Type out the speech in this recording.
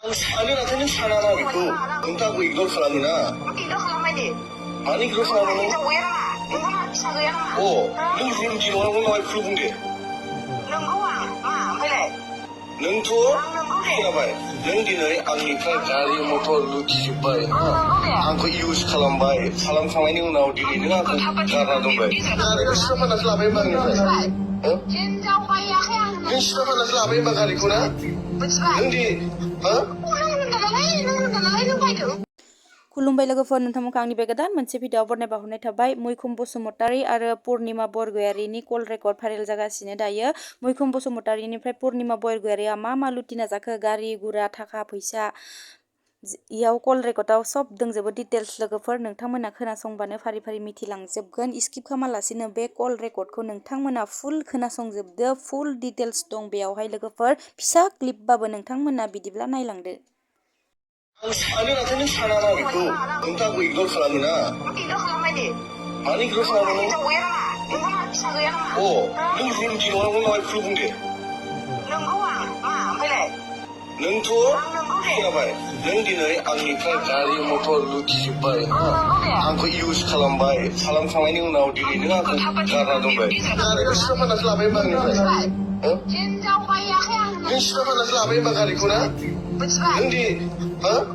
아니 나한테는 사랑하고 응답하고 이걸 사람이나 Tidak selama ini. 아니 그런 사람은 Kita wira, kita satu yang 능 그런 지노라고 나와 부르는 게 nungguang, boleh. 능 투어 해봐요 능 디너의 안니까 가리 모터 루티 바이 안고 이웃 칼람바이 사람 상황이 나오디니 능 안고 가라던 바이 나를 시럽한 나서 라베 방이 어? Cinta waya yang. 능 시럽한 나서 라베 방 가리구나 Betul. 능디 어? खुलुमबाय लोगोफोर नोंथांमोनखौ आंनि बे गोदान मोनसे भिडिअ बरनायना हरनाय थाबाय मैखुम बसुमतारी आरो पुर्णिमा बरगयारिनि कल रेकर्ड भाइरेल जागासिनो दायो मैखुम बसुमतारीनिफ्राय पुर्णिमा बरगयारिया मा लुटिना जाखो गारि गुरा थाखा फैसा इयाव कल रेकर्डआव सब दंजोबो डिटेल्स लोगोफोर नोंथांमोना खोनासंबानो फारि फारि मिथिलांजोबगोन स्किप खालामालासिनो बे कल रेकर्डखौ नोंथांमोना फुल खोनासंजोबदो फुल डिटेल्स दं बेयावहाय लोगोफोर फिसा क्लिपबाबो नोंथांमोना बिदिब्ला नायलांदो 아니 나한테는 사랑하고 응답하고 이걸 사람이나 Tidak selama ini. 아니 그런 사람은 Kita wira, kita satu yang 능 그런 지노라고 나와 부르는 게 nungguang, boleh. 능 투어 해봐요 능 디너의 안니까 가리 모터 루티 바이 안고 이웃 칼람바이 사람 상황이 나오디니 능 안고 가라던 바이 나를 시럽한 나서 라베 방이 어? Cinta waya yang. 능 시럽한 나서 라베 방 가리구나 Betul. 능디 어?